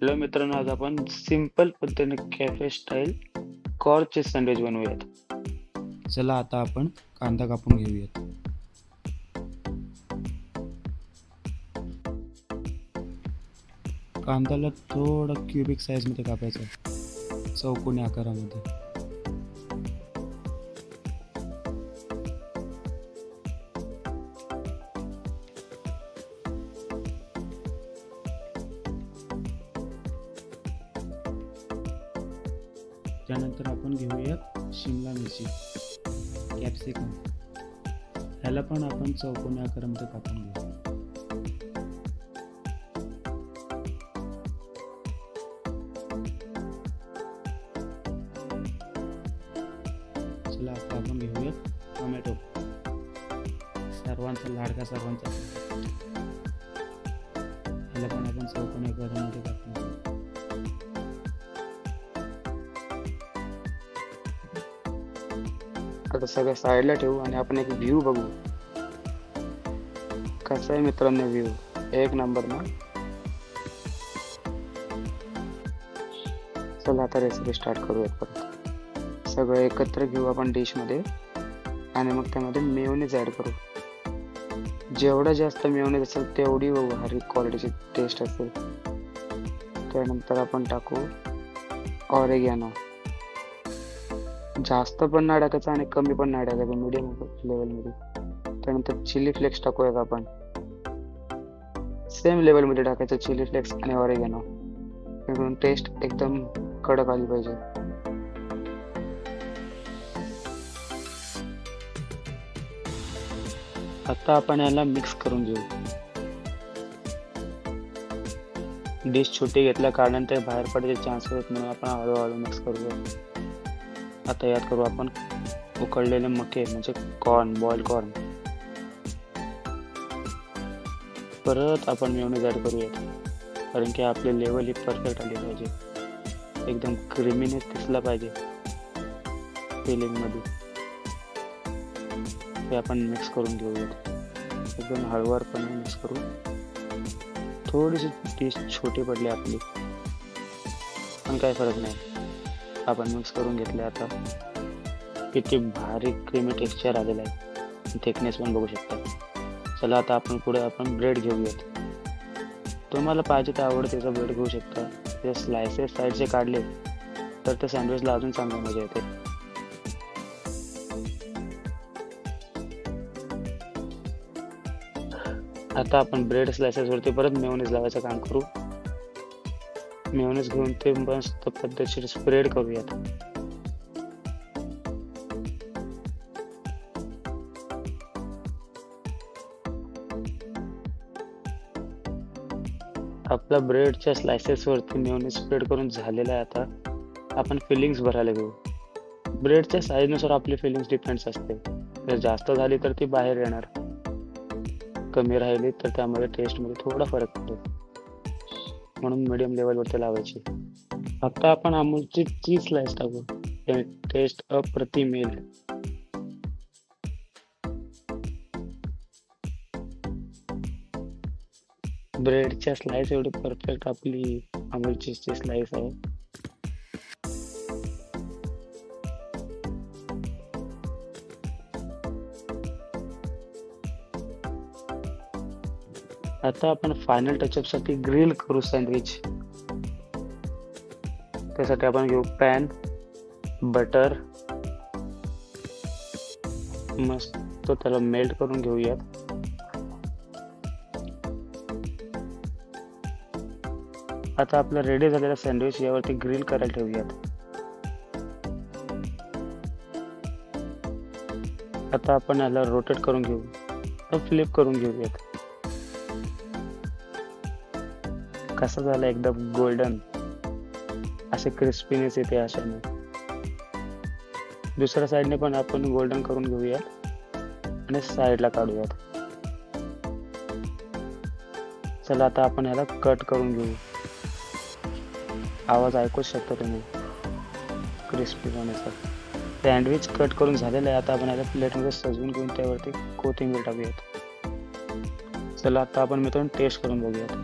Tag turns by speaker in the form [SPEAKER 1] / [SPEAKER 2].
[SPEAKER 1] Hello मित्रांनो, आज आपण सिंपल पद्धतीने कॅफे स्टाईल कॉर्नचे सँडविच बनवूयात.
[SPEAKER 2] चला आता आपण कांदा कापून घेऊयात. कांद्याला थोडं क्युबिक साईजमध्ये कापायचं, चौकोनी आकारामध्ये. त्यानंतर आपण घेऊयात शिमला मिरची, कॅप्सिकम. ह्याला पण आपण चौकोनी आकारामध्ये कापून घेऊ. चला आता आपण घेऊयात टोमॅटो, सर्वांचा लाडका, सर्वांचा. ह्याला पण आपण चौकोनी आकारामध्ये कापून घेऊ.
[SPEAKER 1] आता सगळं साईडला ठेवू आणि आपण एक व्ह्यू बघू. कसा आहे मित्रांनो व्ह्यू? एक नंबर ना. चला आता रेसिपी स्टार्ट करूयात. परत सगळं एकत्र घेऊ आपण डिशमध्ये आणि मग त्यामध्ये मेयोनीज ॲड करू. जेवढा जास्त मेयोनीज असेल तेवढी भारी क्वालिटीची टेस्ट असेल. त्यानंतर आपण टाकू ऑरेगॅनो. जास्त पण नाही टाकायचं आणि कमी पण नाही टाकायचं, मीडियम लेवलमध्ये. त्यानंतर चिली फ्लेक्स टाकूयात आपण, सेम लेवलमध्ये टाकायचं चिली फ्लेक्स आणि ऑरेगॅनो. त्यामुळे टेस्ट एकदम कडक आली पाहिजे. आता आपण याला मिक्स करून घेऊ. डिश छोटी घेतल्या कारण ते बाहेर पडायचे चान्सेस आहेत, म्हणून आपण हळूहळू मिक्स करूया. आता यात करू आपण उकडलेले मके, म्हणजे कॉर्न, बॉइल्ड कॉर्न. परत आपण मेयोनीज ॲड करूयात, कारण की आपली लेवल ही परफेक्ट आली पाहिजे. एकदम क्रीमीनेस दिसला पाहिजे फिलिंगमध्ये. हे आपण मिक्स करून घेऊयात. एकदम हळूवारपणे मिक्स करू. थोडीशी डिश छोटी पडली आपली, पण काही फरक नाही. आपण मिक्स करून घेतले. आता किती भारी क्रीमी टेक्स्चर आलेलं आहे, थिकनेस पण बघू शकता. चला आता आपण पुढे ब्रेड घेऊयात. तुम्हाला पाहिजे तर आवडतेचा ब्रेड घेऊ शकता. ते स्लायसेस साईडचे काढले तर त्या सँडविचला अजून चांगली मजा येते. आता आपण ब्रेड स्लायसेसवरती परत मेयोनीज लावायचं काम करू. मेयोनीज घेऊन ते मस्त पद्धतशीर स्प्रेड करूयात. आपला ब्रेडच्या स्लायसेसवरती मेयोनीज स्प्रेड करून झालेला आहे. आता आपण फिलिंग्स भरायला घेऊ. ब्रेडच्या साईजनुसार आपली फिलिंग्स डिपेंड्स असते. जर जास्त झाली तर ती बाहेर येणार, कमी राहिली तर त्यामुळे टेस्टमध्ये थोडा फरक पडतो, म्हणून मीडियम लेवलवरती लावायची. आता आपण अमूलची चीज स्लाइस टाकू. टेस्ट अप्रतिम येईल. ब्रेडच्या स्लाइस एवढी परफेक्ट आपली अमूल चीजची स्लाइस आहे. आता आपण फायनल टचअपसाठी ग्रिल करू सँडविच. त्यासाठी आपण घेऊ पॅन, बटर, मस्त त्याला मेल्ट करून घेऊयात. आता आपला रेडी झालेला सँडविच यावरती ग्रिल करायला ठेवूयात. आता आपण याला रोटेट करून घेऊ, फ्लिप करून घेऊयात. कसा झाला एकदम गोल्डन, असे क्रिस्पीनेस येते अशाने. दुसऱ्या साईडने पण आपण गोल्डन करून घेऊयात आणि साईडला काढूयात. चला आता आपण याला कट करून घेऊ. आवाज ऐकूच शकता तुम्ही क्रिस्पी होण्याचा. सँडविच कट करून झालेलं आहे. आता आपण याला प्लेटमध्ये सजवून घेऊन त्यावरती कोथिंबीर टाकूयात. चला आता आपण मित्रांनो टेस्ट करून बघूयात.